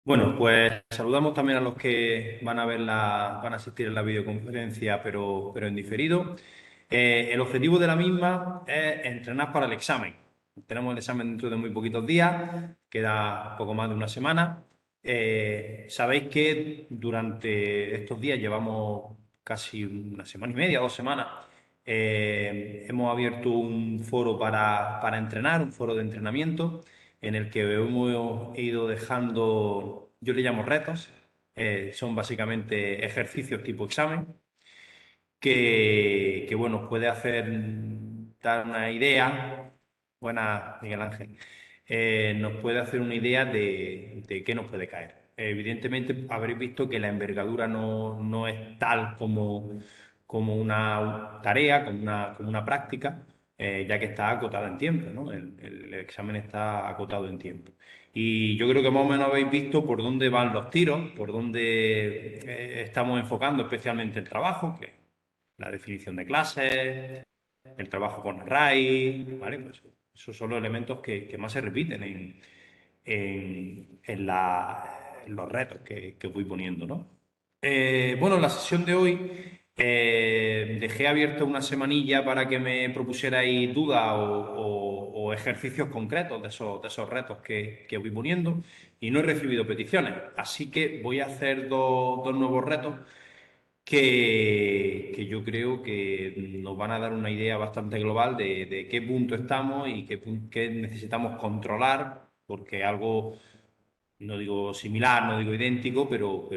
Bueno, pues saludamos también a los que van a van a asistir a la videoconferencia, pero en diferido. El objetivo de la misma es entrenar para el examen. Tenemos el examen dentro de muy poquitos días, queda poco más de una semana. Sabéis que durante estos días llevamos casi una semana y media, 2 semanas. Hemos abierto un foro para entrenar, un foro de entrenamiento en el que hemos ido dejando, yo le llamo retos, son básicamente ejercicios tipo examen, que bueno, puede dar una idea, buena Miguel Ángel, nos puede hacer una idea de qué nos puede caer. Evidentemente habréis visto que la envergadura no es tal como una tarea, como una práctica, ya que está acotada en tiempo, ¿no? El examen está acotado en tiempo. Y yo creo que más o menos habéis visto por dónde van los tiros, por dónde estamos enfocando especialmente el trabajo, que la definición de clases, el trabajo con array, ¿vale? Pues esos son los elementos que más se repiten en los retos que voy poniendo, ¿no? Bueno, en la sesión de hoy dejé abierta una semanilla para que me propusierais dudas o ejercicios concretos de esos retos que voy poniendo y no he recibido peticiones. Así que voy a hacer dos nuevos retos que yo creo que nos van a dar una idea bastante global de qué punto estamos y qué necesitamos controlar, porque algo, no digo similar, no digo idéntico, pero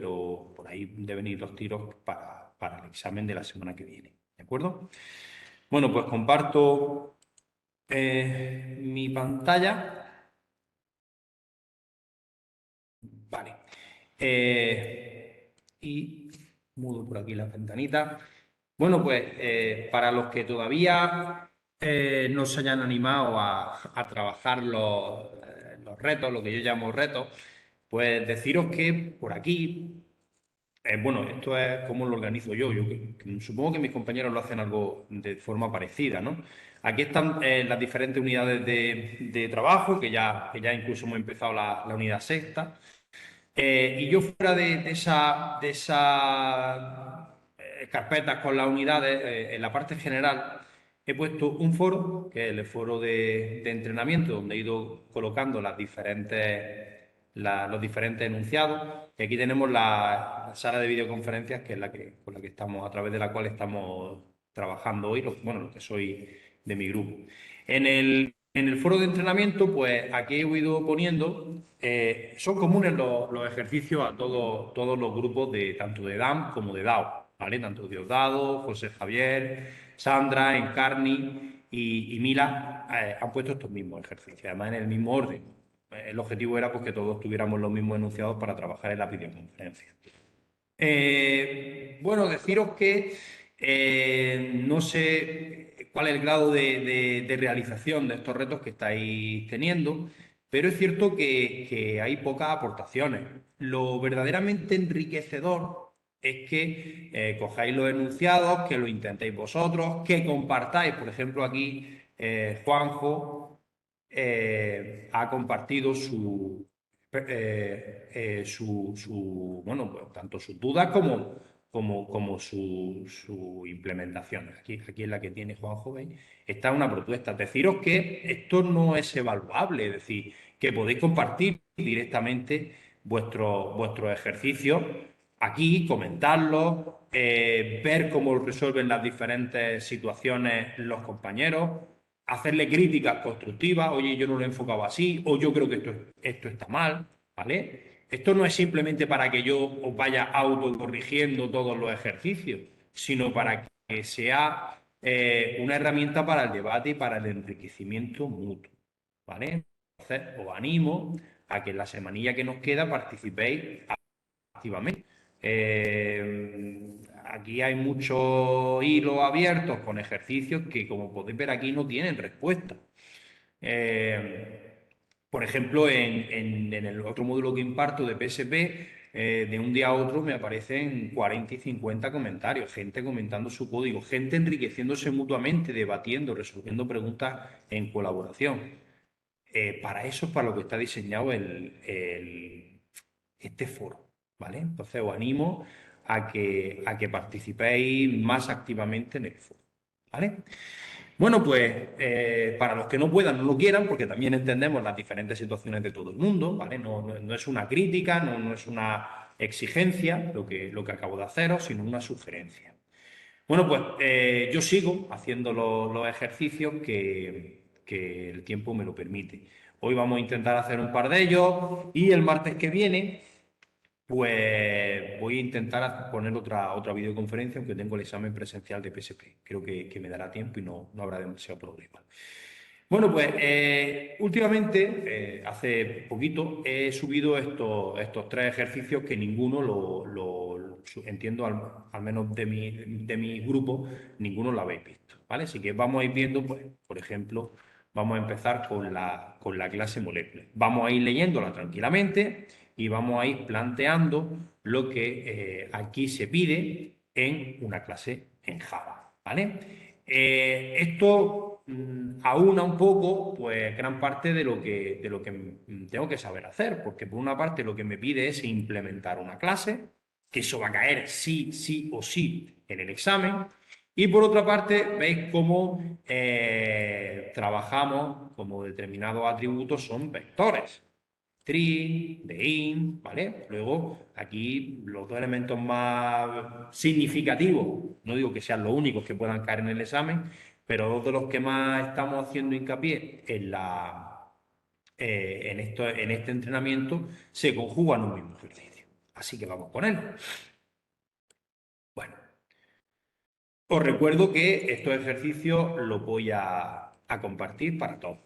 por ahí deben ir los tiros para el examen de la semana que viene. ¿De acuerdo? Bueno, pues comparto mi pantalla. Vale. Y mudo por aquí la ventanita. Bueno, pues para los que todavía no se hayan animado a trabajar los retos, lo que yo llamo retos, pues deciros que por aquí, bueno, esto es cómo lo organizo yo. Supongo que mis compañeros lo hacen algo de forma parecida, ¿no? Aquí están las diferentes unidades de trabajo, que ya incluso hemos empezado la unidad sexta. Y yo fuera de esa carpetas con las unidades, en la parte general, he puesto un foro, que es el foro de entrenamiento, donde he ido colocando los diferentes enunciados. Y aquí tenemos la sala de videoconferencias, que es con la que estamos, a través de la cual estamos trabajando hoy, bueno, los que soy de mi grupo. En el foro de entrenamiento, pues aquí he ido poniendo, son comunes los ejercicios a todos los grupos de tanto de DAM como de DAO, ¿vale? Tanto Diosdado, José Javier, Sandra, Encarni y Mila han puesto estos mismos ejercicios, además en el mismo orden. El objetivo era pues, que todos tuviéramos los mismos enunciados para trabajar en la videoconferencia. Bueno, deciros que no sé cuál es el grado de realización de estos retos que estáis teniendo, pero es cierto que hay pocas aportaciones. Lo verdaderamente enriquecedor es que cojáis los enunciados, que lo intentéis vosotros, que compartáis. Por ejemplo, aquí Juanjo ha compartido bueno, pues, tanto sus dudas como su implementación. Aquí en la que tiene Juan Joven está una propuesta. Deciros que esto no es evaluable, es decir, que podéis compartir directamente vuestros ejercicios aquí, comentarlos, ver cómo resuelven las diferentes situaciones los compañeros, hacerle críticas constructivas, oye, yo no lo he enfocado así, o yo creo que esto está mal, ¿vale? Esto no es simplemente para que yo os vaya autocorrigiendo todos los ejercicios, sino para que sea una herramienta para el debate y para el enriquecimiento mutuo, ¿vale? Entonces, os animo a que en la semanilla que nos queda participéis activamente. Aquí hay muchos hilos abiertos con ejercicios que, como podéis ver aquí, no tienen respuesta. Por ejemplo, en el otro módulo que imparto de PSP, de un día a otro me aparecen 40 y 50 comentarios, gente comentando su código, gente enriqueciéndose mutuamente, debatiendo, resolviendo preguntas en colaboración. Para eso es para lo que está diseñado este foro, ¿vale? Entonces os animo a que participéis más activamente en el foro, ¿vale? Bueno, pues para los que no puedan, no lo quieran, porque también entendemos las diferentes situaciones de todo el mundo, ¿vale? No es una crítica, no es una exigencia lo que acabo de haceros, sino una sugerencia. Bueno, pues yo sigo haciendo los ejercicios que el tiempo me lo permite. Hoy vamos a intentar hacer un par de ellos y el martes que viene pues voy a intentar poner otra videoconferencia, aunque tengo el examen presencial de PSP. Creo que me dará tiempo y no habrá demasiado problema. Bueno, pues últimamente, hace poquito, he subido estos tres ejercicios que ninguno entiendo, al menos de mi grupo, ninguno lo habéis visto, ¿vale? Así que vamos a ir viendo, pues, por ejemplo, vamos a empezar con la clase molécula. Vamos a ir leyéndola tranquilamente y vamos a ir planteando lo que aquí se pide en una clase en Java, ¿vale? Esto aúna un poco, pues, gran parte de lo que tengo que saber hacer, porque por una parte lo que me pide es implementar una clase, que eso va a caer sí o sí en el examen, y por otra parte veis cómo trabajamos como determinados atributos son vectores string, de int, ¿vale? Luego, aquí los dos elementos más significativos, no digo que sean los únicos que puedan caer en el examen, pero dos de los que más estamos haciendo hincapié en este entrenamiento se conjugan en un mismo ejercicio. Así que vamos con él. Bueno, os recuerdo que estos ejercicios los voy a compartir para todos.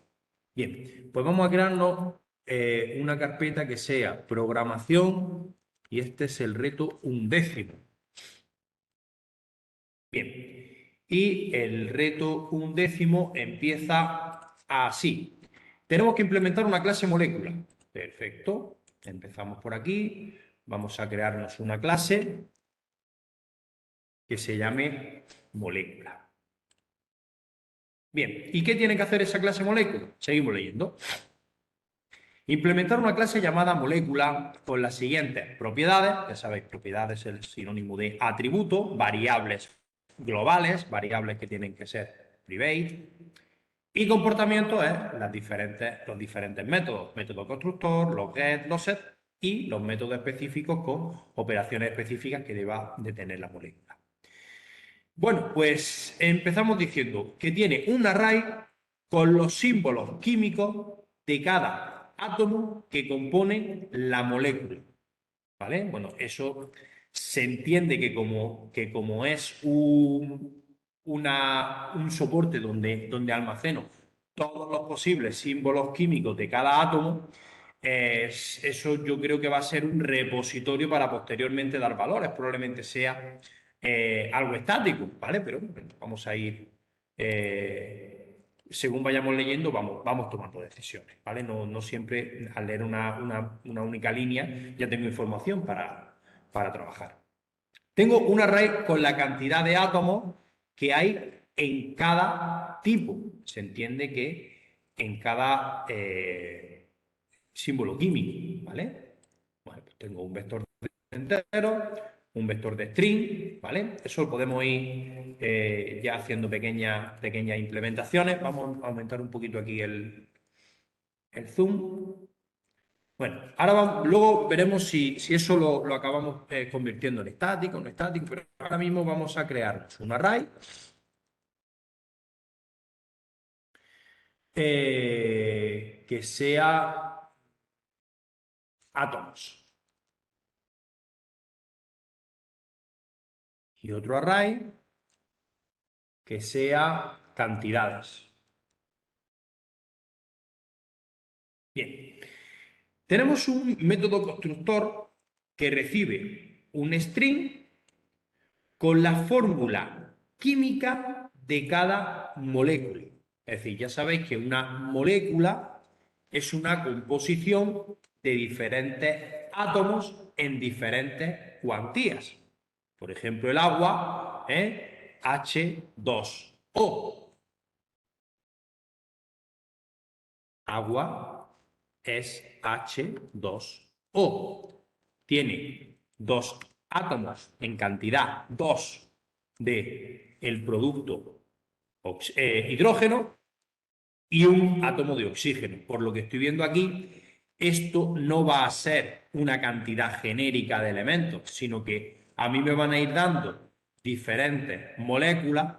Bien, pues vamos a crearnos una carpeta que sea programación y este es el reto 11. Bien, y el reto 11 empieza así. Tenemos que implementar una clase molécula. Perfecto, empezamos por aquí. Vamos a crearnos una clase que se llame molécula. Bien, ¿y qué tiene que hacer esa clase molécula? Seguimos leyendo. Implementar una clase llamada molécula con las siguientes propiedades. Ya sabéis, propiedades es el sinónimo de atributo, variables globales, variables que tienen que ser private, y comportamiento es los diferentes métodos, método constructor, los get, los set y los métodos específicos con operaciones específicas que deba de tener la molécula. Bueno, pues empezamos diciendo que tiene un array con los símbolos químicos de cada átomo que compone la molécula. ¿Vale? Bueno, eso se entiende que como es un soporte donde almaceno todos los posibles símbolos químicos de cada átomo, eso yo creo que va a ser un repositorio para posteriormente dar valores. Probablemente sea algo estático, ¿vale? Pero bueno, vamos a ir, según vayamos leyendo, vamos tomando decisiones, ¿vale? No siempre al leer una única línea ya tengo información para trabajar. Tengo un array con la cantidad de átomos que hay en cada tipo. Se entiende que en cada símbolo químico, ¿vale? Bueno, pues tengo un vector entero, un vector de string, ¿vale? Eso podemos ir ya haciendo pequeñas implementaciones. Vamos a aumentar un poquito aquí el zoom. Bueno, luego veremos si eso lo acabamos convirtiendo en estático, no estático, pero ahora mismo vamos a crear un array que sea átomos y otro array que sea cantidades. Bien, tenemos un método constructor que recibe un string con la fórmula química de cada molécula. Es decir, ya sabéis que una molécula es una composición de diferentes átomos en diferentes cuantías. Por ejemplo, el agua es H2O. Agua es H2O. tiene dos átomos en cantidad 2 de el producto hidrógeno y un átomo de oxígeno. Por lo que estoy viendo aquí, esto no va a ser una cantidad genérica de elementos, sino que a mí me van a ir dando diferentes moléculas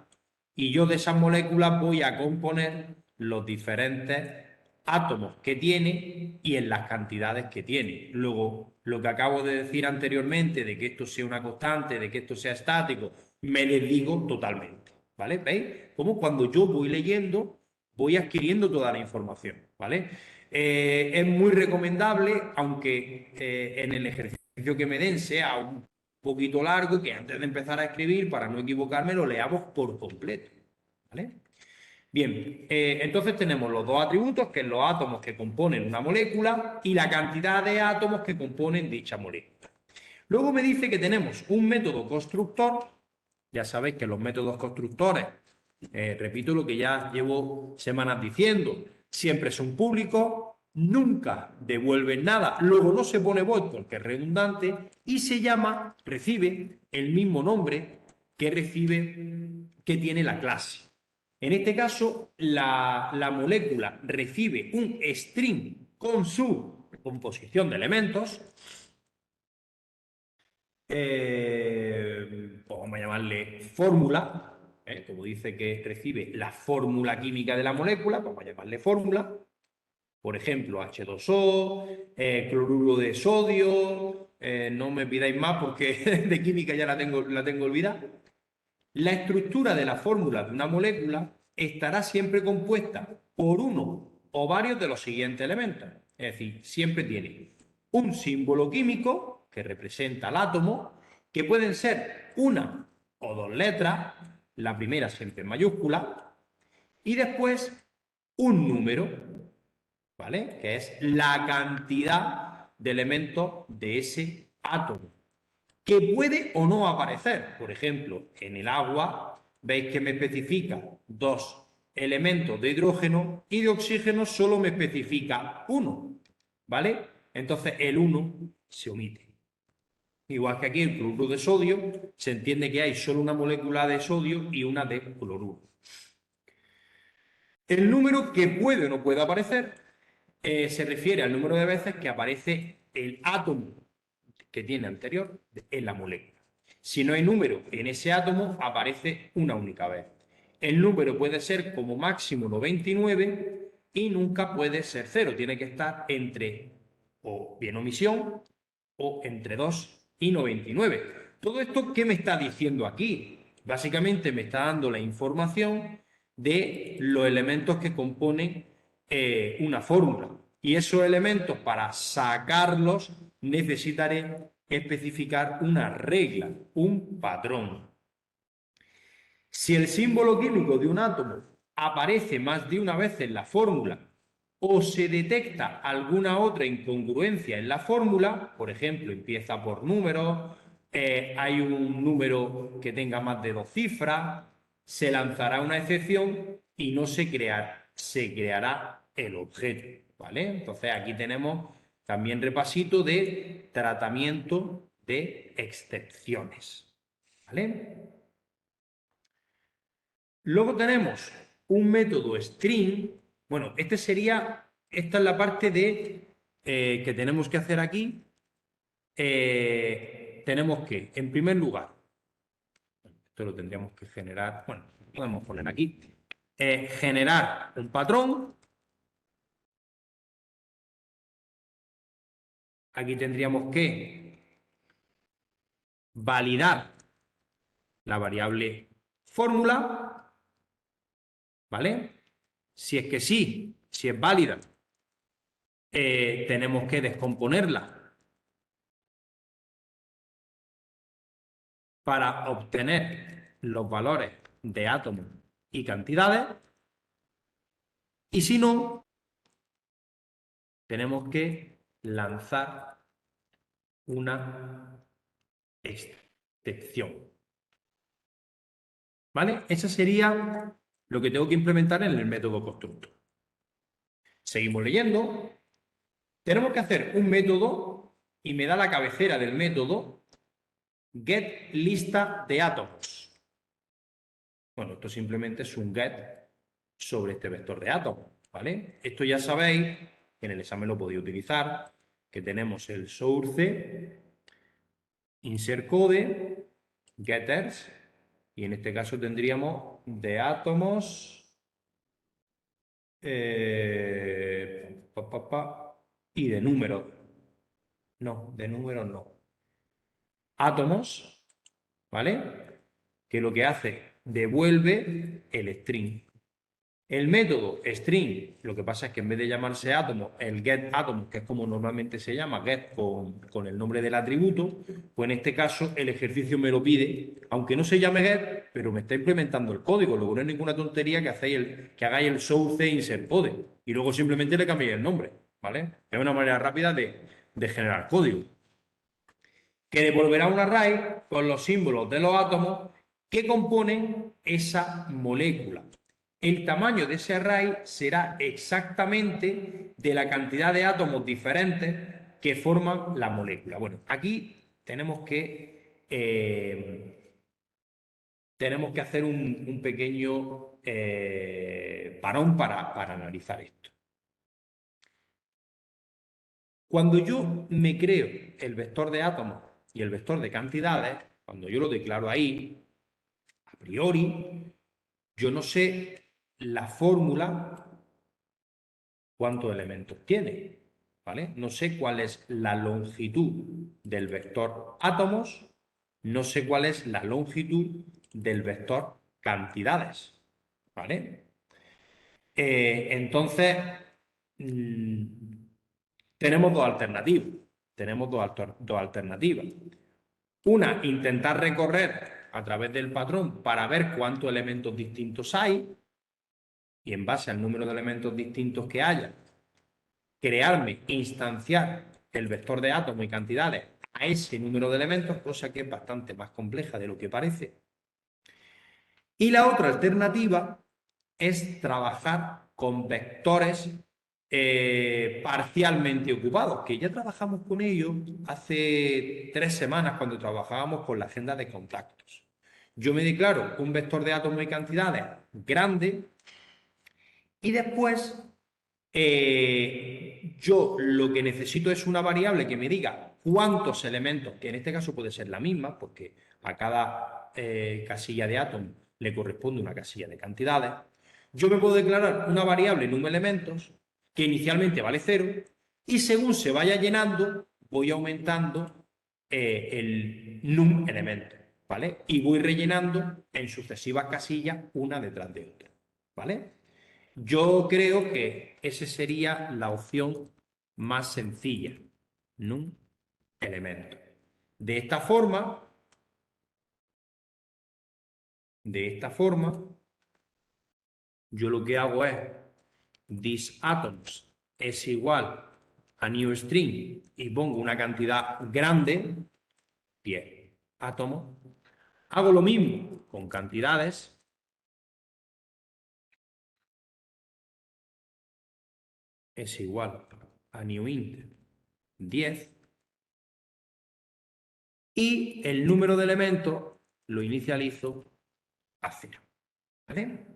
y yo de esas moléculas voy a componer los diferentes átomos que tiene y en las cantidades que tiene. Luego, lo que acabo de decir anteriormente, de que esto sea una constante, de que esto sea estático, me desdigo totalmente, ¿vale? ¿Veis? Como cuando yo voy leyendo, voy adquiriendo toda la información, ¿vale? Es muy recomendable, aunque en el ejercicio que me den sea un poquito largo, que antes de empezar a escribir, para no equivocarme, lo leamos por completo, ¿vale? Bien, entonces tenemos los dos atributos, que son los átomos que componen una molécula y la cantidad de átomos que componen dicha molécula. Luego me dice que tenemos un método constructor. Ya sabéis que los métodos constructores, repito lo que ya llevo semanas diciendo, siempre son públicos, nunca devuelven nada, luego no se pone void porque es redundante y recibe el mismo nombre que tiene la clase. En este caso, la molécula recibe un string con su composición de elementos. Pues vamos a llamarle fórmula, como dice que recibe la fórmula química de la molécula, vamos a llamarle fórmula. Por ejemplo, H2O, cloruro de sodio, no me pidáis más porque de química ya la tengo olvidada. La estructura de la fórmula de una molécula estará siempre compuesta por uno o varios de los siguientes elementos. Es decir, siempre tiene un símbolo químico que representa el átomo, que pueden ser una o dos letras, la primera siempre en mayúscula, y después un número, ¿vale? Que es la cantidad de elementos de ese átomo, que puede o no aparecer. Por ejemplo, en el agua, veis que me especifica dos elementos de hidrógeno y de oxígeno solo me especifica uno, ¿vale? Entonces el 1 se omite. Igual que aquí el cloruro de sodio, se entiende que hay solo una molécula de sodio y una de cloruro. El número que puede o no puede aparecer se refiere al número de veces que aparece el átomo que tiene anterior en la molécula. Si no hay número en ese átomo, aparece una única vez. El número puede ser como máximo 99 y nunca puede ser 0. Tiene que estar entre o bien omisión o entre 2 y 99. ¿Todo esto qué me está diciendo aquí? Básicamente me está dando la información de los elementos que componen una fórmula. Y esos elementos, para sacarlos, necesitaré especificar una regla, un patrón. Si el símbolo químico de un átomo aparece más de una vez en la fórmula o se detecta alguna otra incongruencia en la fórmula, por ejemplo, empieza por números, hay un número que tenga más de 2 cifras, se lanzará una excepción y no se creará el objeto, ¿vale? Entonces aquí tenemos también repasito de tratamiento de excepciones, ¿vale? Luego tenemos un método string. Bueno, esta es la parte que tenemos que hacer aquí. Tenemos que, en primer lugar, esto lo tendríamos que generar, bueno, podemos poner aquí, generar un patrón. Aquí tendríamos que validar la variable fórmula, ¿vale? Si es que sí, si es válida, tenemos que descomponerla para obtener los valores de átomos y cantidades. Y si no, tenemos que lanzar una excepción. ¿Vale? Eso sería lo que tengo que implementar en el método constructor. Seguimos leyendo. Tenemos que hacer un método y me da la cabecera del método get lista de átomos. Bueno, esto simplemente es un get sobre este vector de átomos, ¿vale? Esto ya sabéis, que en el examen lo podéis utilizar, que tenemos el source, insert code, getters, y en este caso tendríamos de átomos y de números. No, de números no. Átomos, ¿vale? Que lo que hace, devuelve el string. El método string, lo que pasa es que en vez de llamarse átomo, el getAtomos, que es como normalmente se llama, get con el nombre del atributo, pues en este caso el ejercicio me lo pide, aunque no se llame get, pero me está implementando el código. Luego no es ninguna tontería que hagáis el source insert code y luego simplemente le cambiéis el nombre, ¿vale? Es una manera rápida de generar código. Que devolverá un array con los símbolos de los átomos que componen esa molécula. El tamaño de ese array será exactamente de la cantidad de átomos diferentes que forman la molécula. Bueno, aquí tenemos que hacer un pequeño parón para analizar esto. Cuando yo me creo el vector de átomos y el vector de cantidades, cuando yo lo declaro ahí, a priori, yo no sé la fórmula cuántos elementos tiene, ¿vale? No sé cuál es la longitud del vector átomos, no sé cuál es la longitud del vector cantidades, ¿vale? Entonces, tenemos dos alternativas. Tenemos dos alternativas. Una, intentar recorrer a través del patrón para ver cuántos elementos distintos hay y en base al número de elementos distintos que haya, crearme, instanciar el vector de átomos y cantidades a ese número de elementos, cosa que es bastante más compleja de lo que parece. Y la otra alternativa es trabajar con vectores parcialmente ocupados, que ya trabajamos con ellos hace 3 semanas cuando trabajábamos con la agenda de contactos. Yo me declaro un vector de átomos y cantidades grande y después yo lo que necesito es una variable que me diga cuántos elementos, que en este caso puede ser la misma, porque a cada casilla de átomo le corresponde una casilla de cantidades. Yo me puedo declarar una variable num elementos que inicialmente vale 0 y según se vaya llenando voy aumentando el num elementos, ¿vale? Y voy rellenando en sucesivas casillas una detrás de otra, ¿vale? Yo creo que esa sería la opción más sencilla, num elemento. De esta forma, yo lo que hago es this atoms es igual a new string y pongo una cantidad grande, 10 átomos. Hago lo mismo con cantidades. Es igual a new int 10 y el número de elementos lo inicializo a 0. ¿Vale?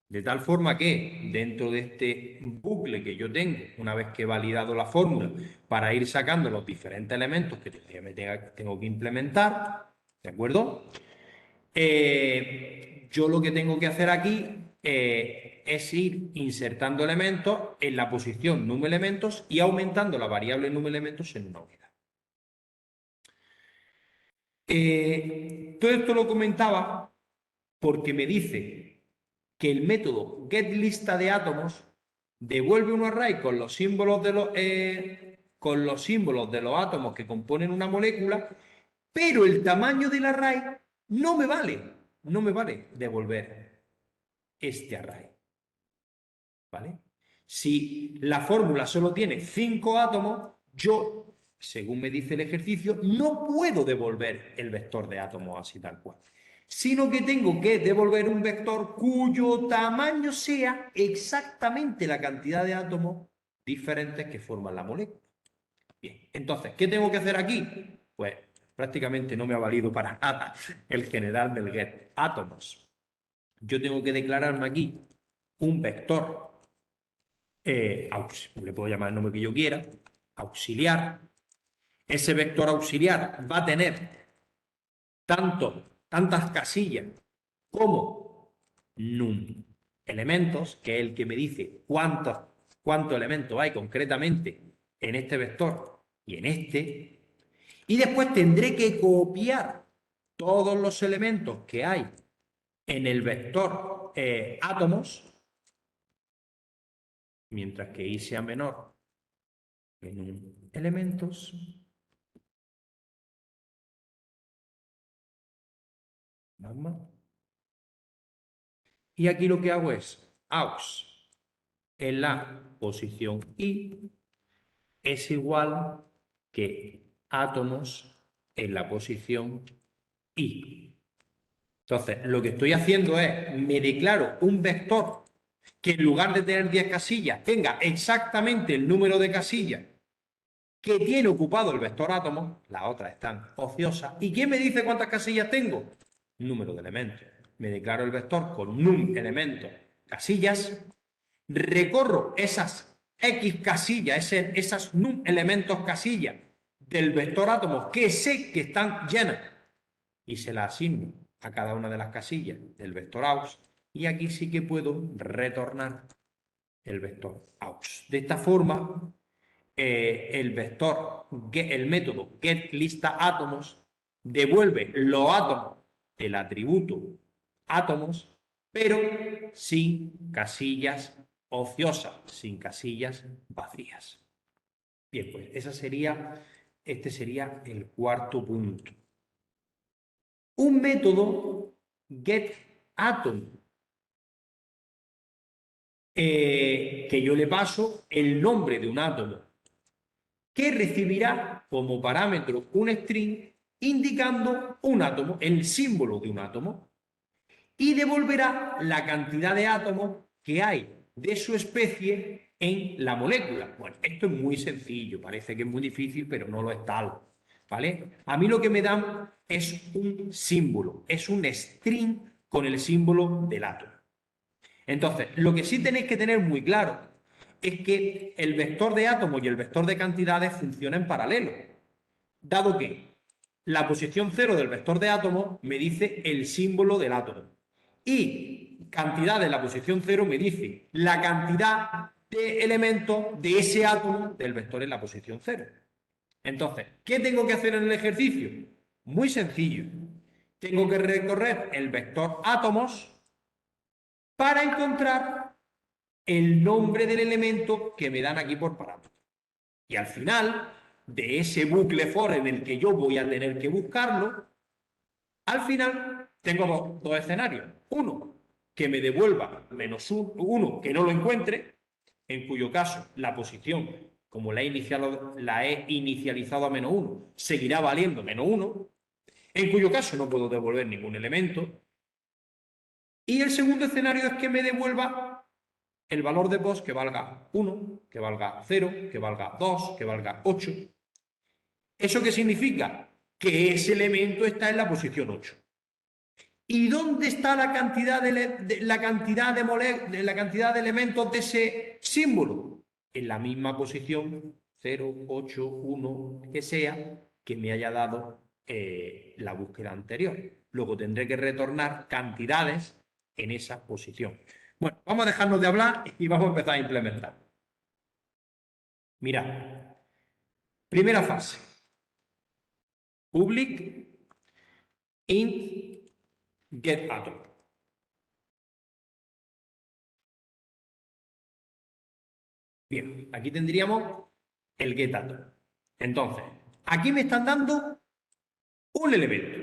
De tal forma que dentro de este bucle que yo tengo, una vez que he validado la fórmula, para ir sacando los diferentes elementos que tengo que implementar, ¿de acuerdo? Yo lo que tengo que hacer aquí es ir insertando elementos en la posición num elementos y aumentando la variable num elementos en una unidad. Todo esto lo comentaba porque me dice que el método getLista de átomos devuelve un array con los símbolos de los átomos que componen una molécula, pero el tamaño del array no me vale devolver este array. ¿Vale? Si la fórmula solo tiene 5 átomos, yo, según me dice el ejercicio, no puedo devolver el vector de átomos así tal cual, sino que tengo que devolver un vector cuyo tamaño sea exactamente la cantidad de átomos diferentes que forman la molécula. Bien, entonces, ¿qué tengo que hacer aquí? Pues prácticamente no me ha valido para nada el general del get átomos. Yo tengo que declararme aquí un vector, le puedo llamar el nombre que yo quiera, auxiliar. Ese vector auxiliar va a tener tantas casillas como num elementos, que es el que me dice cuántos elementos hay concretamente en este vector y en este. Y después tendré que copiar todos los elementos que hay en el vector átomos, mientras que i sea menor que num elementos. Y aquí lo que hago es aux en la posición i es igual que átomos en la posición i. Entonces, lo que estoy haciendo es, me declaro un vector que en lugar de tener 10 casillas, tenga exactamente el número de casillas que tiene ocupado el vector átomos, las otras están ociosas. ¿Y quién me dice cuántas casillas tengo? Número de elementos. Me declaro el vector con num elementos casillas, recorro esas X casillas, esas num elementos casillas del vector átomos que sé que están llenas y se las asigno a cada una de las casillas del vector aux, y aquí sí que puedo retornar el vector aux. De esta forma, el método getListaAtomos devuelve los átomos del atributo átomos, pero sin casillas ociosas, sin casillas vacías. Bien, pues este sería el cuarto punto. Un método getAtom, que yo le paso el nombre de un átomo, que recibirá como parámetro un string indicando un átomo, el símbolo de un átomo, y devolverá la cantidad de átomos que hay de su especie en la molécula. Bueno, esto es muy sencillo, parece que es muy difícil, pero no lo es tal, ¿vale? A mí lo que me dan es un símbolo, es un string con el símbolo del átomo. Entonces, lo que sí tenéis que tener muy claro es que el vector de átomos y el vector de cantidades funcionan en paralelo, dado que la posición 0 del vector de átomos me dice el símbolo del átomo y cantidad en la posición 0 me dice la cantidad de elementos de ese átomo del vector en la posición 0. Entonces, ¿qué tengo que hacer en el ejercicio? Muy sencillo. Tengo que recorrer el vector átomos para encontrar el nombre del elemento que me dan aquí por parámetro. Y al final de ese bucle for en el que yo voy a tener que buscarlo, al final tengo dos escenarios. Uno, que me devuelva -1, que no lo encuentre, en cuyo caso la posición, como la he inicializado a -1, seguirá valiendo -1, en cuyo caso no puedo devolver ningún elemento. Y el segundo escenario es que me devuelva el valor de post que valga 1, que valga 0, que valga 2, que valga 8. ¿Eso qué significa? Que ese elemento está en la posición 8. ¿Y dónde está la cantidad de elementos de ese símbolo? En la misma posición 0, 8, 1, que sea, que me haya dado la búsqueda anterior. Luego tendré que retornar cantidades en esa posición. Bueno, vamos a dejarnos de hablar y vamos a empezar a implementar. Mirad, primera fase. Public int getAtom. Bien, aquí tendríamos el getAtom. Entonces, aquí me están dando un elemento.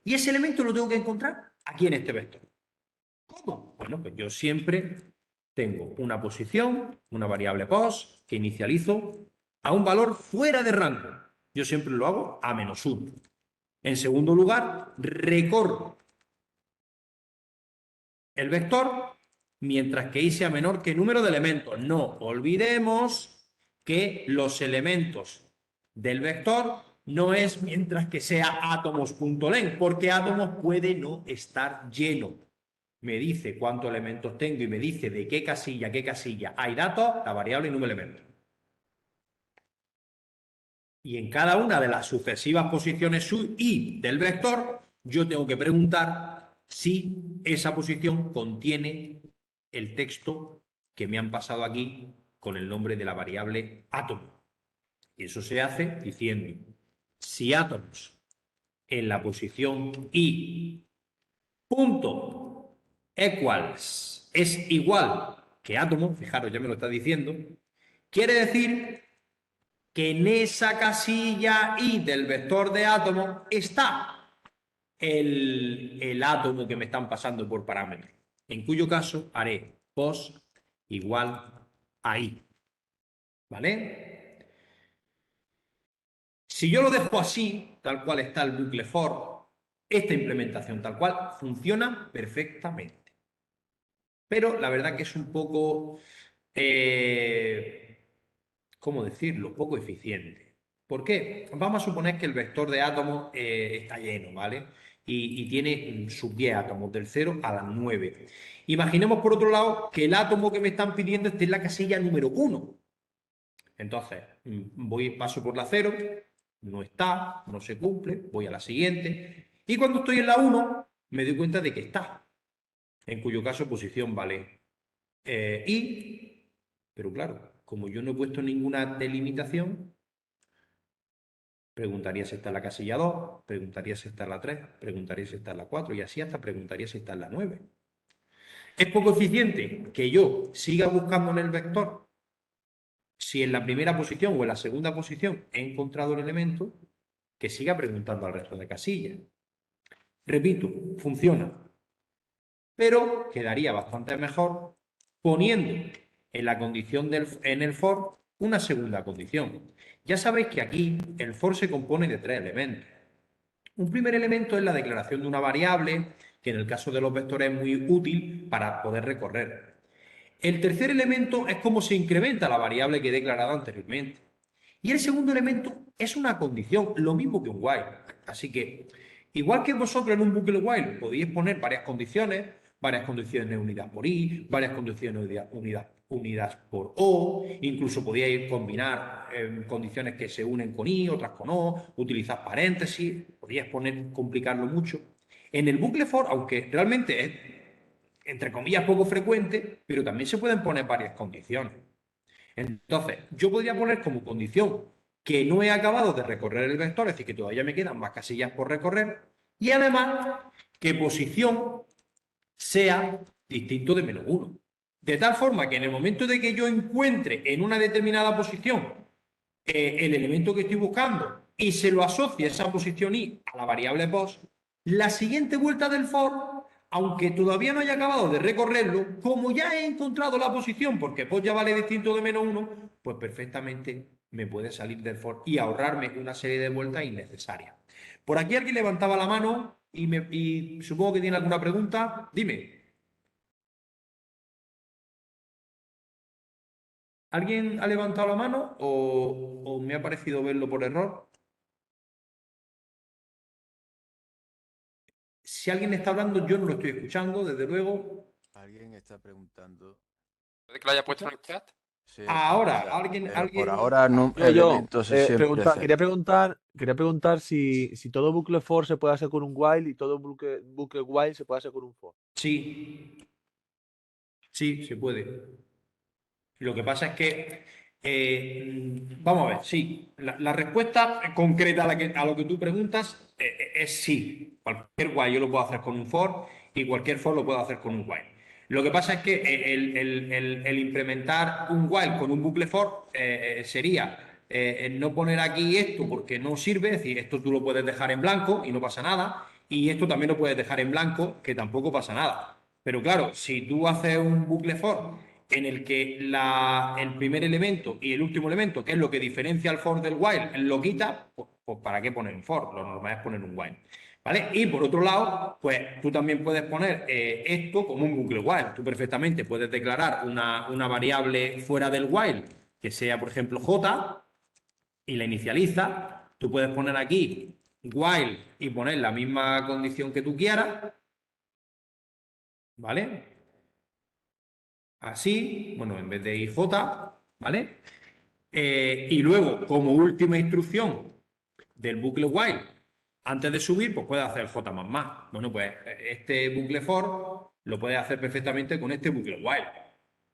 Y ese elemento lo tengo que encontrar aquí en este vector. ¿Cómo? Bueno, pues yo siempre tengo una posición, una variable post, que inicializo a un valor fuera de rango. Yo siempre lo hago a -1. En segundo lugar, recorro el vector mientras que i sea menor que el número de elementos. No olvidemos que los elementos del vector no es mientras que sea átomos.len, porque átomos puede no estar lleno. Me dice cuántos elementos tengo y me dice de qué casilla hay datos, la variable número de elementos. Y en cada una de las sucesivas posiciones y del vector, yo tengo que preguntar si esa posición contiene el texto que me han pasado aquí con el nombre de la variable átomo. Y eso se hace diciendo, si átomos en la posición i punto equals es igual que átomo, fijaros, ya me lo está diciendo, quiere decir que en esa casilla i del vector de átomo está el átomo que me están pasando por parámetro, en cuyo caso haré pos igual a i. ¿Vale? Si yo lo dejo así, tal cual está el bucle for, esta implementación tal cual funciona perfectamente. Pero la verdad que es un poco, ¿cómo decirlo? Poco eficiente. ¿Por qué? Vamos a suponer que el vector de átomos está lleno, ¿vale? Y tiene sus 10 átomos, del 0 a las 9. Imaginemos, por otro lado, que el átomo que me están pidiendo esté en la casilla número 1. Entonces, paso por la 0, no está, no se cumple, voy a la siguiente. Y cuando estoy en la 1, me doy cuenta de que está. En cuyo caso, posición vale I. Pero claro, como yo no he puesto ninguna delimitación, preguntaría si está en la casilla 2, preguntaría si está en la 3, preguntaría si está en la 4 y así hasta preguntaría si está en la 9. Es poco eficiente que yo siga buscando en el vector si en la primera posición o en la segunda posición he encontrado el elemento, que siga preguntando al resto de casillas. Repito, funciona, pero quedaría bastante mejor poniendo en la condición en el for una segunda condición. Ya sabéis que aquí el for se compone de 3 elementos. Un primer elemento es la declaración de una variable, que en el caso de los vectores es muy útil para poder recorrer. El tercer elemento es cómo se incrementa la variable que he declarado anteriormente. Y el segundo elemento es una condición, lo mismo que un while. Así que, igual que vosotros en un bucle while podéis poner varias condiciones unidas por i, varias condiciones unidas por o, incluso podíais combinar condiciones que se unen con i, otras con o, utilizar paréntesis, podíais complicarlo mucho. En el bucle for, aunque realmente es, entre comillas, poco frecuente, pero también se pueden poner varias condiciones. Entonces, yo podría poner como condición que no he acabado de recorrer el vector, es decir, que todavía me quedan más casillas por recorrer, y además que posición sea distinto de -1. De tal forma que en el momento de que yo encuentre en una determinada posición el elemento que estoy buscando y se lo asocie esa posición i a la variable pos, la siguiente vuelta del for, aunque todavía no haya acabado de recorrerlo, como ya he encontrado la posición, porque pos ya vale distinto de -1, pues perfectamente me puede salir del for y ahorrarme una serie de vueltas innecesarias. Por aquí alguien levantaba la mano y supongo que tiene alguna pregunta. Dime. ¿Alguien ha levantado la mano o me ha parecido verlo por error? Si alguien está hablando, yo no lo estoy escuchando, desde luego. Alguien está preguntando. ¿Puede que lo haya puesto en el chat? Sí, Ahora, mira, alguien. por ahora Yo, elementos es siempre cero. quería preguntar si todo bucle for se puede hacer con un while y todo bucle while se puede hacer con un for. Sí, sí, se puede. Lo que pasa es que, vamos a ver, sí, la respuesta concreta a lo que tú preguntas es sí. Cualquier while yo lo puedo hacer con un for y cualquier for lo puedo hacer con un while. Lo que pasa es que el implementar un while con un bucle for sería no poner aquí esto porque no sirve, es decir, esto tú lo puedes dejar en blanco y no pasa nada, y esto también lo puedes dejar en blanco que tampoco pasa nada. Pero claro, si tú haces un bucle for en el que el primer elemento y el último elemento, que es lo que diferencia al for del while, lo quita, pues ¿para qué poner un for? Lo normal es poner un while. ¿Vale? Y por otro lado, pues tú también puedes poner esto como un bucle while. Tú perfectamente puedes declarar una variable fuera del while, que sea, por ejemplo, j, y la inicializa, tú puedes poner aquí while y poner la misma condición que tú quieras, ¿vale? Así, bueno, en vez de IJ, ¿vale? Y luego, como última instrucción del bucle while, antes de subir, pues puedes hacer J++. Bueno, pues este bucle for lo puedes hacer perfectamente con este bucle while,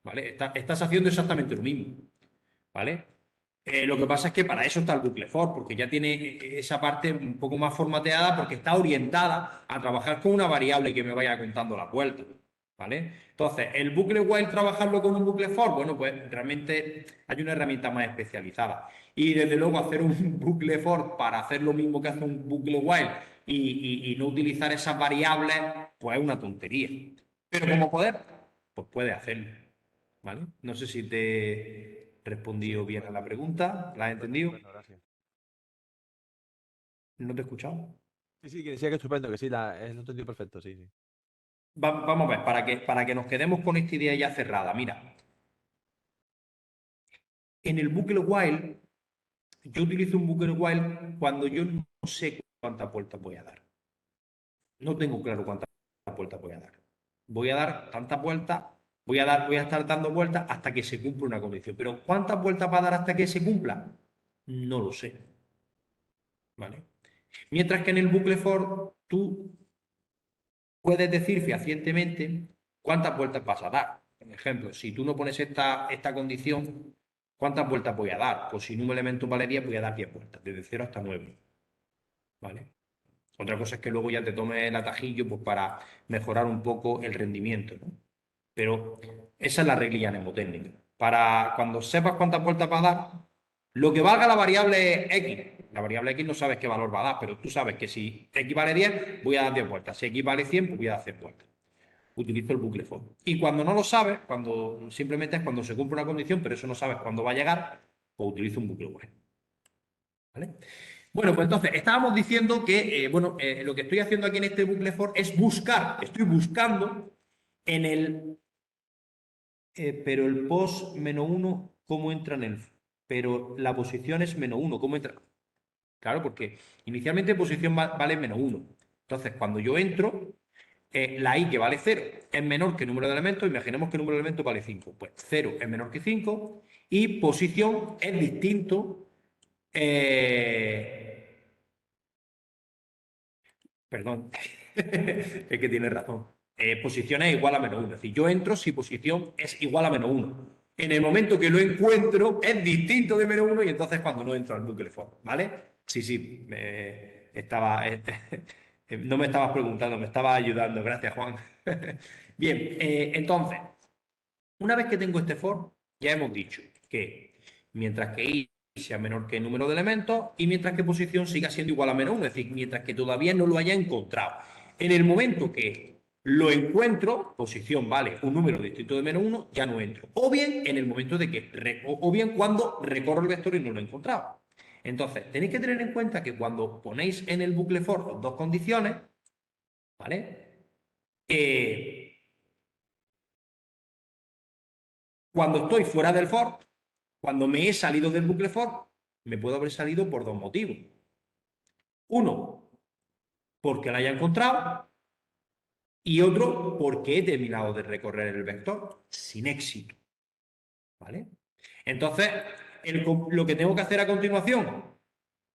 ¿vale? Estás haciendo exactamente lo mismo, ¿vale? Lo que pasa es que para eso está el bucle for, porque ya tiene esa parte un poco más formateada, porque está orientada a trabajar con una variable que me vaya contando la vuelta, ¿vale? Entonces, el bucle while, trabajarlo con un bucle for, bueno, pues realmente hay una herramienta más especializada. Y desde luego hacer un bucle for para hacer lo mismo que hace un bucle while y no utilizar esas variables, pues es una tontería. Pero como poder, pues puede hacerlo, ¿vale? No sé si te he respondido bien a la pregunta. ¿La has entendido? Bueno, gracias. ¿No te he escuchado? Sí, que decía que estupendo, que sí, lo he entendido perfecto, sí, sí. Vamos a ver, para que nos quedemos con esta idea ya cerrada. Mira, en el bucle while, yo utilizo un bucle while cuando yo no sé cuántas vueltas voy a dar. No tengo claro cuántas vueltas voy a dar. Voy a dar tantas vueltas, voy a estar dando vueltas hasta que se cumpla una condición. Pero ¿cuántas vueltas va a dar hasta que se cumpla? No lo sé. ¿Vale? Mientras que en el bucle for, tú puedes decir fehacientemente cuántas vueltas vas a dar. Por ejemplo, si tú no pones esta condición, ¿cuántas vueltas voy a dar? Pues si en un elemento vale 10, voy a dar 10 vueltas, desde 0 hasta 9. ¿Vale? Otra cosa es que luego ya te tomes el atajillo pues, para mejorar un poco el rendimiento, ¿no? Pero esa es la reglilla mnemotécnica. Para cuando sepas cuántas vueltas va a dar, lo que valga la variable X. La variable X no sabes qué valor va a dar, pero tú sabes que si X vale 10, voy a dar 10 vueltas. Si X vale 100, pues voy a dar 100 vueltas. Utilizo el bucle for. Y cuando no lo sabes, cuando simplemente es cuando se cumple una condición, pero eso no sabes cuándo va a llegar, pues utilizo un bucle while. ¿Vale? Bueno, pues entonces estábamos diciendo que lo que estoy haciendo aquí en este bucle for es buscar, estoy buscando en el pero el post -1, ¿cómo entra en el? Pero la posición es -1, ¿cómo entra? Claro, porque inicialmente posición vale -1. Entonces, cuando yo entro, la i que vale 0 es menor que el número de elementos. Imaginemos que el número de elementos vale 5. Pues 0 es menor que 5 y posición es distinto. Perdón, es que tienes razón. Posición es igual a -1. Es decir, yo entro si posición es igual a -1. En el momento que lo encuentro, es distinto de -1 y entonces cuando no entro al bucle for, ¿vale? Sí, no me estabas preguntando, me estabas ayudando. Gracias, Juan. Bien, entonces, una vez que tengo este for, ya hemos dicho que mientras que i sea menor que el número de elementos y mientras que posición siga siendo igual a -1, es decir, mientras que todavía no lo haya encontrado. En el momento que lo encuentro, posición vale un número distinto de -1, ya no entro. O bien en el momento de que, o bien cuando recorro el vector y no lo he encontrado. Entonces, tenéis que tener en cuenta que cuando ponéis en el bucle for dos condiciones, ¿vale? Cuando estoy fuera del for, cuando me he salido del bucle for, me puedo haber salido por dos motivos. Uno, porque la haya encontrado, y otro, porque he terminado de recorrer el vector sin éxito. ¿Vale? Entonces, lo que tengo que hacer a continuación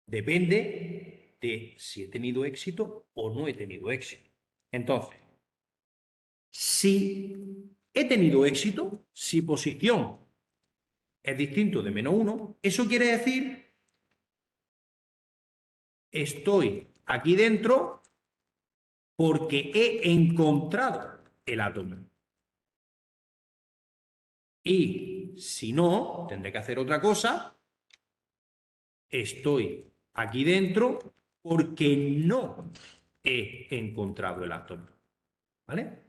depende de si he tenido éxito o no he tenido éxito. Entonces, si he tenido éxito, si posición es distinto de -1, eso quiere decir estoy aquí dentro porque he encontrado el átomo. Y si no, tendré que hacer otra cosa. Estoy aquí dentro porque no he encontrado el átomo. ¿Vale?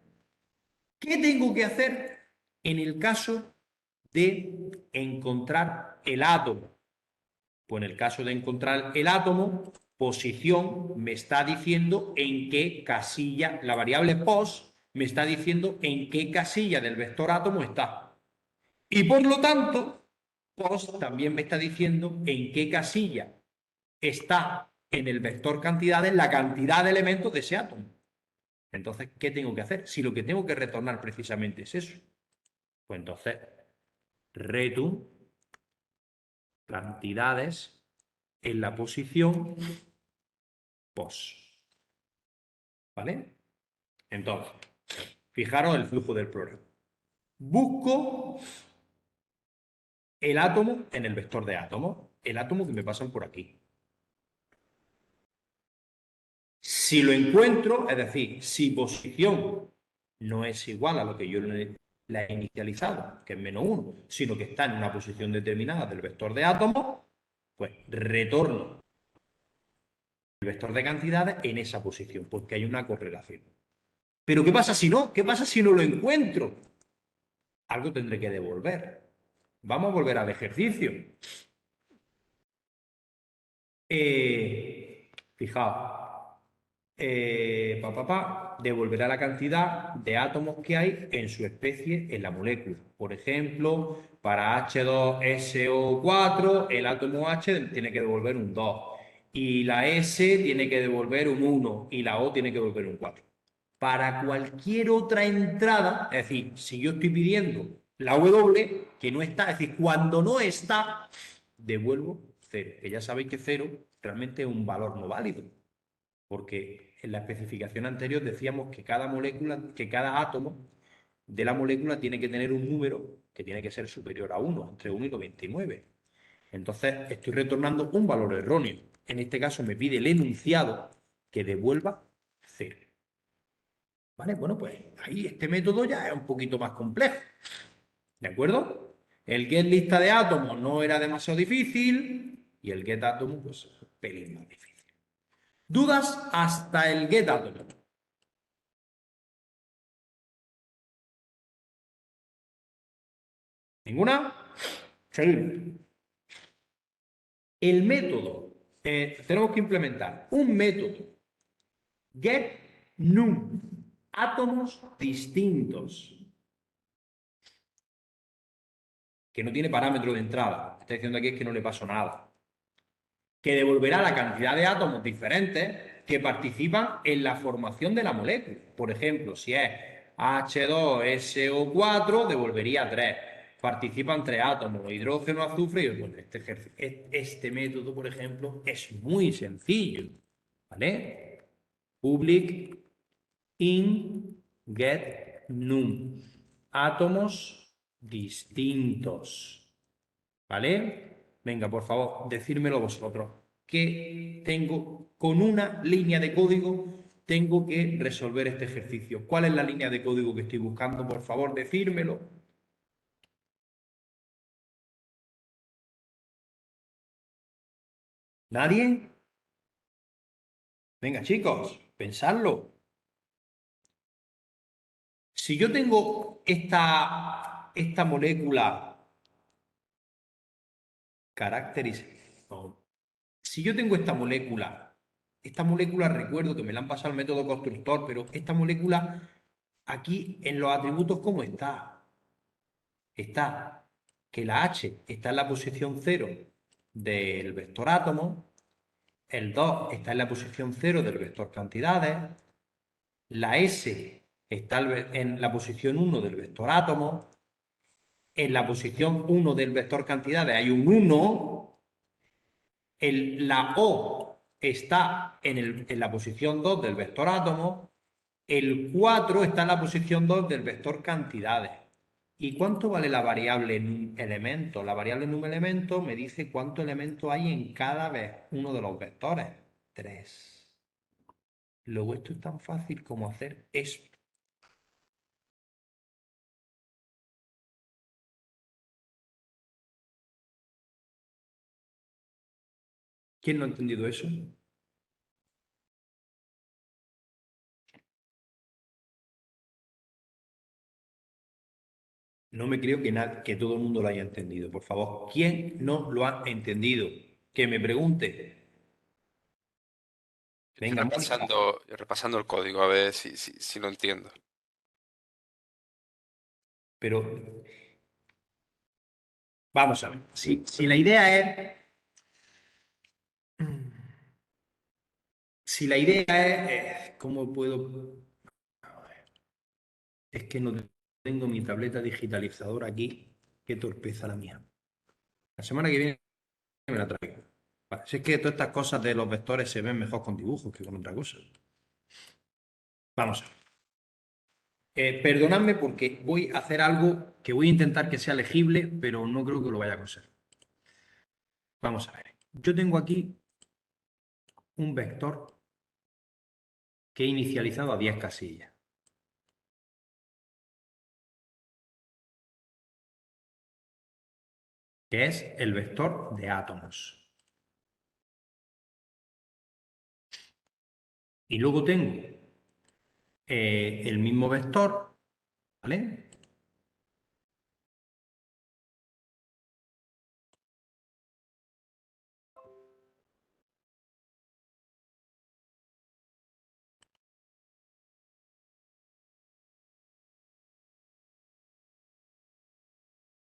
¿Qué tengo que hacer en el caso de encontrar el átomo? Pues en el caso de encontrar el átomo, posición me está diciendo en qué casilla, la variable pos me está diciendo en qué casilla del vector átomo está. Y por lo tanto, post también me está diciendo en qué casilla está en el vector cantidades la cantidad de elementos de ese átomo. Entonces, ¿qué tengo que hacer? Si lo que tengo que retornar precisamente es eso, pues entonces, return cantidades en la posición post. ¿Vale? Entonces, fijaros el flujo del programa. Busco el átomo en el vector de átomos, el átomo que me pasan por aquí. Si lo encuentro, es decir, si posición no es igual a lo que yo la he inicializado, que es -1, sino que está en una posición determinada del vector de átomos, pues retorno el vector de cantidades en esa posición, porque hay una correlación. Pero ¿qué pasa si no? ¿Qué pasa si no lo encuentro? Algo tendré que devolver. Vamos a volver al ejercicio. Fijaos, devolverá la cantidad de átomos que hay en su especie en la molécula. Por ejemplo, para H2SO4, el átomo H tiene que devolver un 2, y la S tiene que devolver un 1, y la O tiene que devolver un 4. Para cualquier otra entrada, es decir, si yo estoy pidiendo la W, que no está, es decir, cuando no está, devuelvo 0, que ya sabéis que 0 realmente es un valor no válido, porque en la especificación anterior decíamos que cada molécula, que cada átomo de la molécula tiene que tener un número que tiene que ser superior a 1, entre 1 y 99. Entonces estoy retornando un valor erróneo. En este caso me pide el enunciado que devuelva 0. ¿Vale? Bueno, pues ahí este método ya es un poquito más complejo. ¿De acuerdo? El get lista de átomos no era demasiado difícil y el get átomo, pues, un pelín más difícil. ¿Dudas hasta el get átomo? ¿Ninguna? Seguimos. El método, tenemos que implementar un método get num, átomos distintos, que no tiene parámetro de entrada. Está diciendo aquí es que no le pasó nada. Que devolverá la cantidad de átomos diferentes que participan en la formación de la molécula. Por ejemplo, si es H2SO4, devolvería 3. Participan 3 átomos, hidrógeno, azufre y bueno, este método, por ejemplo, es muy sencillo. ¿Vale? Public in get num. Átomos distintos. ¿Vale? Venga, por favor, decírmelo vosotros. ¿Qué tengo con una línea de código? Tengo que resolver este ejercicio. ¿Cuál es la línea de código que estoy buscando? Por favor, decírmelo. ¿Nadie? Venga, chicos, pensadlo. Si yo tengo esta molécula si yo tengo esta molécula recuerdo que me la han pasado el método constructor, pero esta molécula aquí en los atributos, ¿cómo está? Está que la H está en la posición 0 del vector átomo, el 2 está en la posición 0 del vector cantidades, la S está en la posición 1 del vector átomo, en la posición 1 del vector cantidades hay un 1, la O está en la posición 2 del vector átomo, el 4 está en la posición 2 del vector cantidades. ¿Y cuánto vale la variable elemento? La variable num elemento me dice cuántos elementos hay en cada uno de los vectores. 3. Luego esto es tan fácil como hacer esto. ¿Quién no ha entendido eso? No me creo que todo el mundo lo haya entendido. Por favor, ¿quién no lo ha entendido? Que me pregunte. Venga, repasando el código, a ver si lo entiendo. Pero, vamos a ver. Si la idea es... Si la idea es... ¿Cómo puedo...? A ver, es que no tengo mi tableta digitalizadora aquí. Qué torpeza la mía. La semana que viene me la traigo. Vale, si es que todas estas cosas de los vectores se ven mejor con dibujos que con otra cosa. Vamos a ver. Perdonadme porque voy a hacer algo que voy a intentar que sea legible, pero no creo que lo vaya a conseguir. Vamos a ver. Yo tengo aquí un vector que he inicializado a 10 casillas. Que es el vector de átomos. Y luego tengo el mismo vector, ¿vale?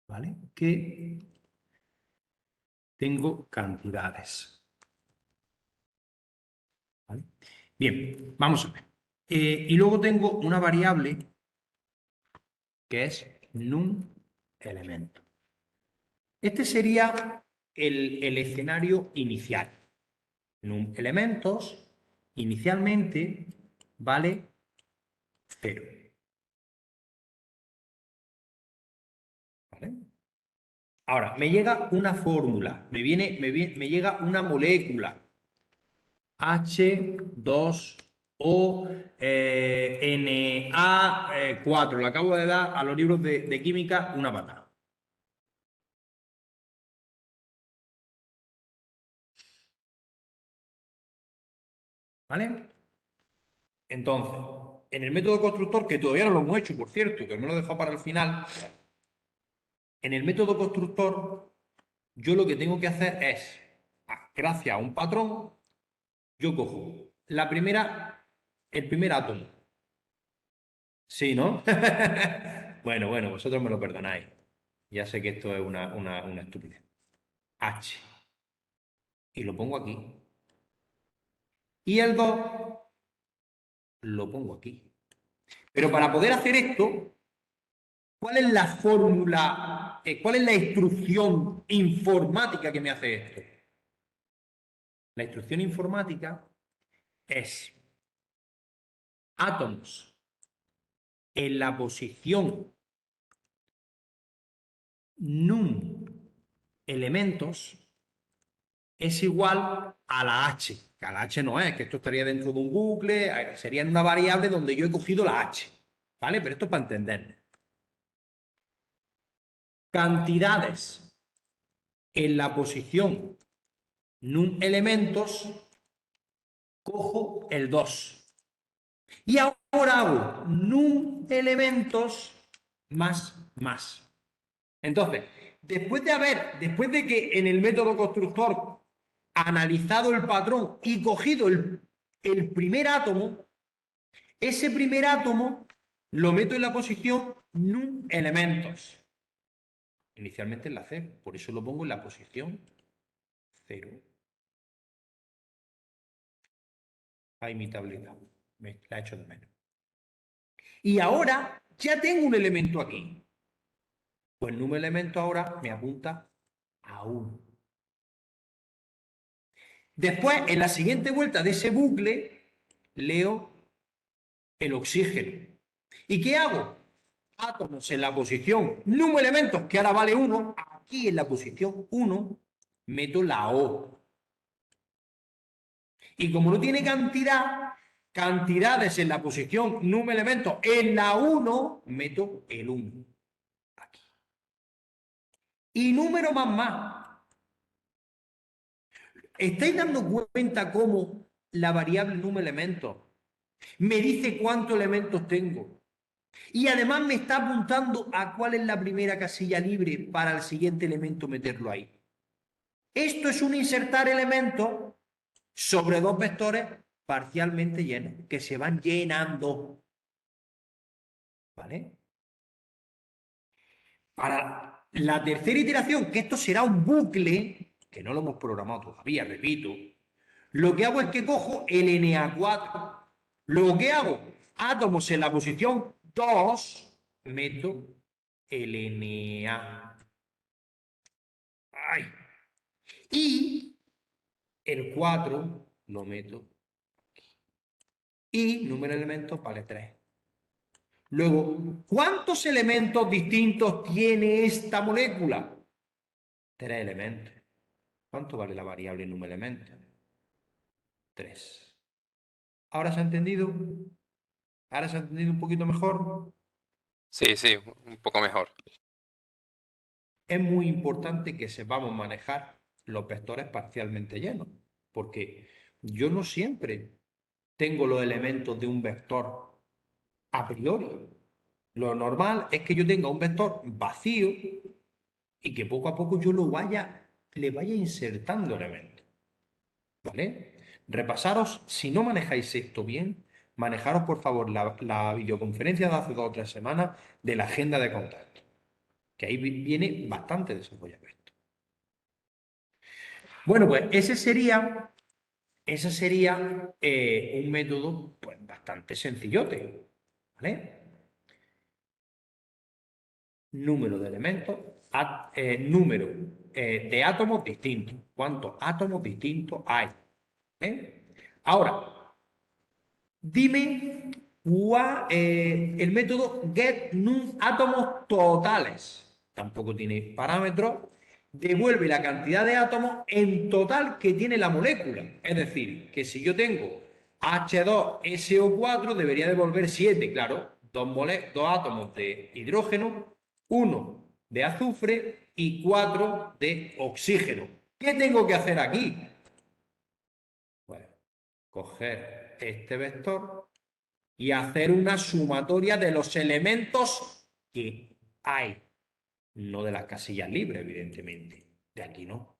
¿Vale? Que tengo cantidades. ¿Vale? Bien, vamos a ver. Y luego tengo una variable que es num elemento. Este sería el escenario inicial. Num elementos inicialmente vale 0. ¿Vale? Ahora, me llega una fórmula, me llega una molécula. H2O Na4. Le acabo de dar a los libros de química una patada. ¿Vale? Entonces, en el método constructor, que todavía no lo hemos hecho, por cierto, que me lo he dejado para el final, en el método constructor, yo lo que tengo que hacer es, gracias a un patrón, yo cojo el primer átomo. Sí, ¿no? Bueno, vosotros me lo perdonáis. Ya sé que esto es una estupidez. H. Y lo pongo aquí. Y el 2 lo pongo aquí. Pero para poder hacer esto, ¿cuál es la fórmula, cuál es la instrucción informática que me hace esto? La instrucción informática es átomos en la posición num elementos es igual a la h. Que a la h no es, que esto estaría dentro de un bucle, sería en una variable donde yo he cogido la h. ¿Vale? Pero esto es para entender. Cantidades en la posición num elementos, cojo el 2. Y ahora hago num elementos más. Entonces, después de que en el método constructor analizado el patrón y cogido el primer átomo, ese primer átomo lo meto en la posición num elementos. Inicialmente en la 0, por eso lo pongo en la posición 0. Ahí mi tableta, me la he hecho de menos. Y ahora ya tengo un elemento aquí. Pues el número elemento ahora me apunta a 1. Después, en la siguiente vuelta de ese bucle, leo el oxígeno. ¿Y qué hago? Átomos en la posición número elementos, que ahora vale 1, aquí en la posición 1, meto la O. Y como no tiene cantidades en la posición número elementos, en la 1, meto el 1. Aquí. Y número más. ¿Estáis dando cuenta cómo la variable número elementos me dice cuántos elementos tengo? Y además me está apuntando a cuál es la primera casilla libre para el siguiente elemento meterlo ahí. Esto es un insertar elementos sobre dos vectores parcialmente llenos, que se van llenando. ¿Vale? la tercera iteración, que esto será un bucle, que no lo hemos programado todavía, repito, lo que hago es que cojo el Na4. Lo que hago, átomos en la posición 2, meto el Na. ¡Ay! Y el 4 lo meto. Y número de elementos vale 3. Luego, ¿cuántos elementos distintos tiene esta molécula? 3 elementos. ¿Cuánto vale la variable número de elementos? 3. ¿Ahora se ha entendido? ¿Ahora se ha entendido un poquito mejor? Sí, sí, un poco mejor. Es muy importante que sepamos manejar los vectores parcialmente llenos, porque yo no siempre tengo los elementos de un vector a priori. Lo normal es que yo tenga un vector vacío y que poco a poco yo le vaya insertando elementos. ¿Vale? Repasaros, si no manejáis esto bien, manejaros por favor la videoconferencia de hace 2 o 3 semanas de la agenda de contacto, que ahí viene bastante desarrollado esto. Bueno, pues ese sería un método pues, bastante sencillote, ¿vale? Número de elementos, número de átomos distintos. ¿Cuántos átomos distintos hay? Ahora, dime el método getNumAtomos totales. Tampoco tiene parámetros. Devuelve la cantidad de átomos en total que tiene la molécula. Es decir, que si yo tengo H2SO4, debería devolver 7, claro. Dos átomos de hidrógeno, 1 de azufre y 4 de oxígeno. ¿Qué tengo que hacer aquí? Bueno, coger este vector y hacer una sumatoria de los elementos que hay, no de las casillas libres, evidentemente. De aquí no.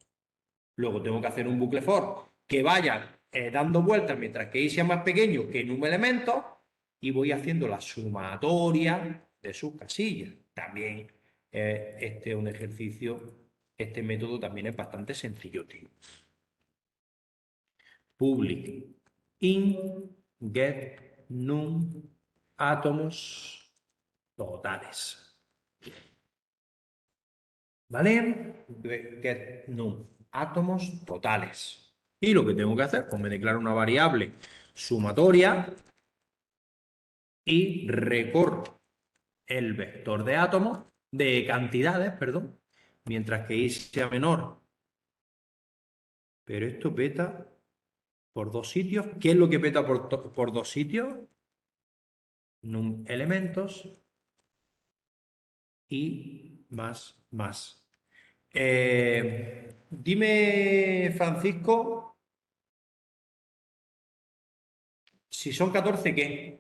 Luego tengo que hacer un bucle for que vaya dando vueltas mientras que y sea más pequeño que en un elemento y voy haciendo la sumatoria de sus casillas. También este es un ejercicio, este método también es bastante sencillote. Public in get num átomos totales. ¿Vale? Get num átomos totales. Y lo que tengo que hacer, pues me declaro una variable sumatoria y recorro el vector de átomos, de cantidades, perdón, mientras que y sea menor. Pero esto peta por 2 sitios. ¿Qué es lo que peta por 2 sitios? Num elementos y más. Dime, Francisco, si son 14, ¿qué?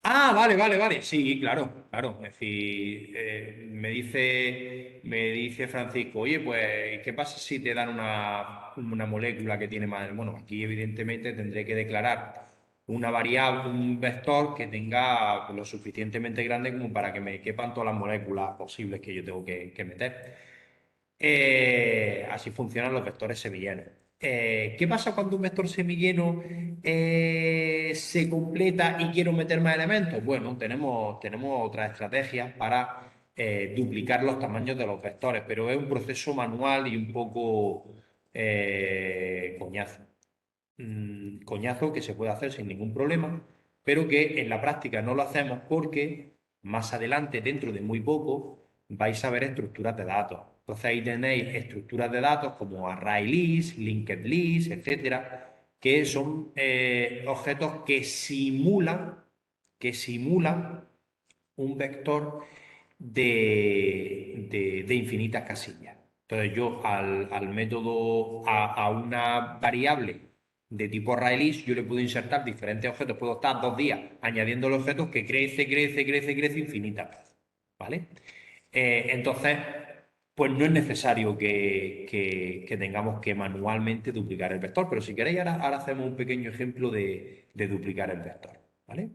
Ah, vale. Sí, claro. Es decir, me dice Francisco, oye, pues, ¿qué pasa si te dan una molécula que tiene más? Bueno, aquí evidentemente tendré que declarar una variable, un vector que tenga lo suficientemente grande como para que me quepan todas las moléculas posibles que yo tengo que meter. Así funcionan los vectores semillenos. ¿Qué pasa cuando un vector semilleno se completa y quiero meter más elementos? Bueno, tenemos otras estrategias para duplicar los tamaños de los vectores, pero es un proceso manual y un poco coñazo. Coñazo que se puede hacer sin ningún problema, pero que en la práctica no lo hacemos porque más adelante, dentro de muy poco, vais a ver estructuras de datos. Entonces ahí tenéis estructuras de datos como array list, linked list, etcétera, que son objetos que simulan un vector de infinitas casillas. Entonces yo al método, a una variable de tipo array list, yo le puedo insertar diferentes objetos, puedo estar 2 días añadiendo los objetos que crece infinitas veces. ¿Vale? Entonces, pues no es necesario que tengamos que manualmente duplicar el vector, pero si queréis ahora hacemos un pequeño ejemplo de duplicar el vector. ¿Vale?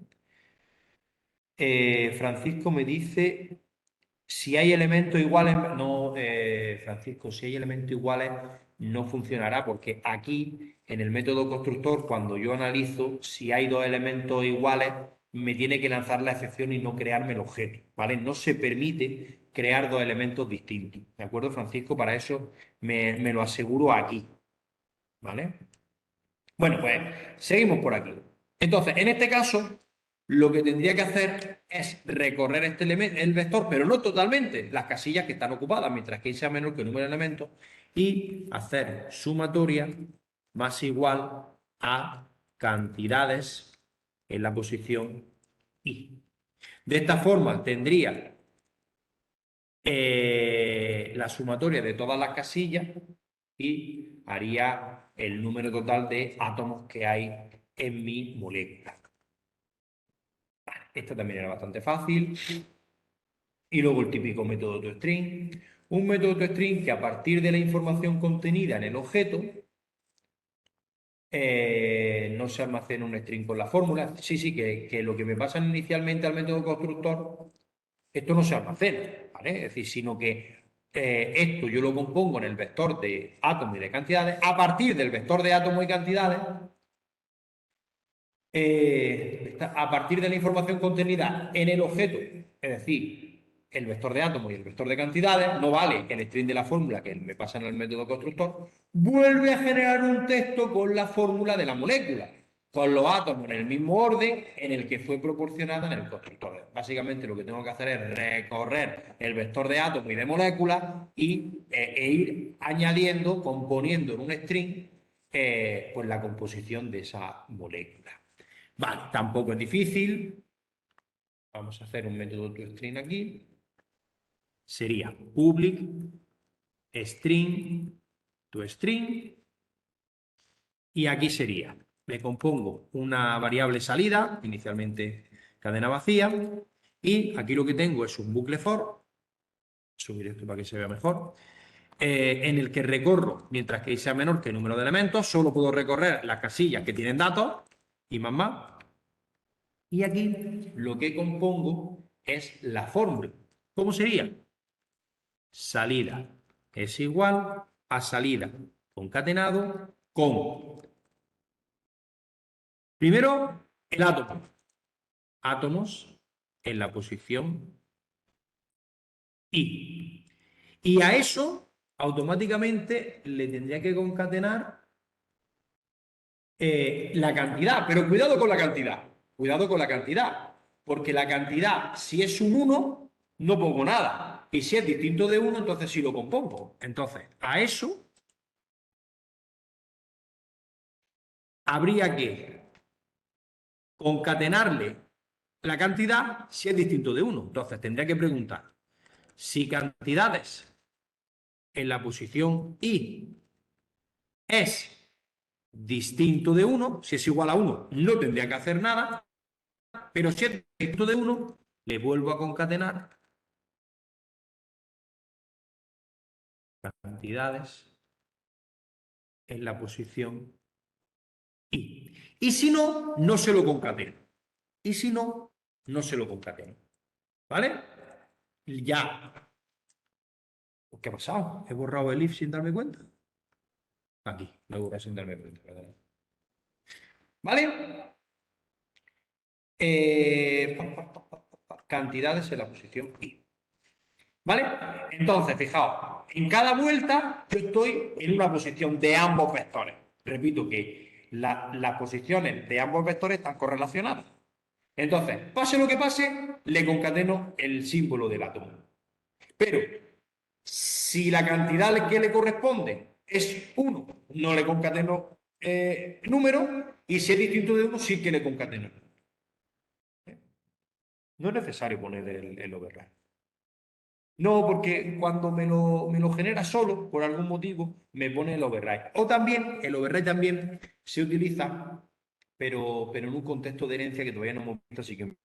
Francisco me dice Si hay elementos iguales, no, Francisco, si hay elementos iguales, no funcionará, porque aquí, en el método constructor, cuando yo analizo, si hay dos elementos iguales, me tiene que lanzar la excepción y no crearme el objeto, ¿vale? No se permite crear dos elementos distintos, ¿de acuerdo, Francisco? Para eso me lo aseguro aquí, ¿vale? Bueno, pues seguimos por aquí. Entonces, en este caso, lo que tendría que hacer es recorrer este elemento, el vector, pero no totalmente, las casillas que están ocupadas, mientras que y sea menor que el número de elementos, y hacer sumatoria más igual a cantidades en la posición i. De esta forma tendría la sumatoria de todas las casillas y haría el número total de átomos que hay en mi molécula. Vale, esta también era bastante fácil. Y luego el típico método toString. Un método toString que a partir de la información contenida en el objeto no se almacena un string con la fórmula. Sí, que lo que me pasa inicialmente al método constructor, esto no se almacena, ¿vale? Es decir, sino que esto yo lo compongo en el vector de átomos y de cantidades. A partir del vector de átomos y cantidades, a partir de la información contenida en el objeto, es decir, el vector de átomos y el vector de cantidades, no vale el string de la fórmula que me pasa en el método constructor, vuelve a generar un texto con la fórmula de la molécula, con los átomos en el mismo orden en el que fue proporcionada en el constructor. Básicamente lo que tengo que hacer es recorrer el vector de átomos y de moléculas e ir añadiendo, componiendo en un string, pues la composición de esa molécula. Vale, tampoco es difícil. Vamos a hacer un método toString aquí. Sería public string toString. Y aquí sería, me compongo una variable salida, inicialmente cadena vacía, y aquí lo que tengo es un bucle for, subir esto para que se vea mejor, en el que recorro, mientras que y sea menor que el número de elementos, solo puedo recorrer las casillas que tienen datos y más. Y aquí lo que compongo es la fórmula. ¿Cómo sería? Salida es igual a salida concatenado con, primero, el átomo. Átomos en la posición I. Y a eso automáticamente le tendría que concatenar la cantidad. Pero cuidado con la cantidad. Cuidado con la cantidad. Porque la cantidad, si es un 1, no pongo nada. Y si es distinto de 1, entonces sí lo compongo. Entonces, a eso habría que concatenarle la cantidad si es distinto de 1. Entonces, tendría que preguntar si cantidades en la posición I es distinto de 1, si es igual a 1, no tendría que hacer nada, pero si es distinto de 1, le vuelvo a concatenar cantidades en la posición I. Y si no, no se lo concateno. Y si no, no se lo concateno. ¿Vale? Ya. ¿Qué ha pasado? ¿He borrado el if sin darme cuenta? Aquí, lo he borrado sin darme cuenta. ¿Vale? Cantidades en la posición I. ¿Vale? Entonces, fijaos, en cada vuelta yo estoy en una posición de ambos vectores. Repito que las posiciones de ambos vectores están correlacionadas. Entonces, pase lo que pase, le concateno el símbolo del átomo. Pero, si la cantidad que le corresponde es 1, no le concateno número, y si es distinto de 1, sí que le concateno. No es necesario poner el override. No, porque cuando me lo genera solo, por algún motivo, me pone el override. O también, el override también se utiliza, pero en un contexto de herencia que todavía no hemos visto, así que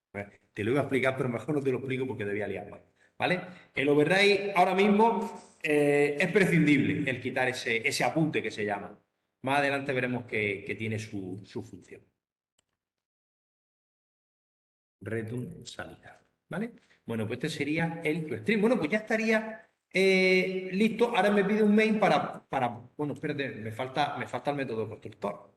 te lo iba a explicar, pero mejor no te lo explico porque debía liarme. ¿Vale? El override ahora mismo es prescindible, el quitar ese apunte que se llama. Más adelante veremos que tiene su función. Return salida. ¿Vale? Bueno, pues este sería el toStream. Bueno, pues ya estaría listo. Ahora me pide un mail para bueno, espérate, me falta el método constructor, ¿vale?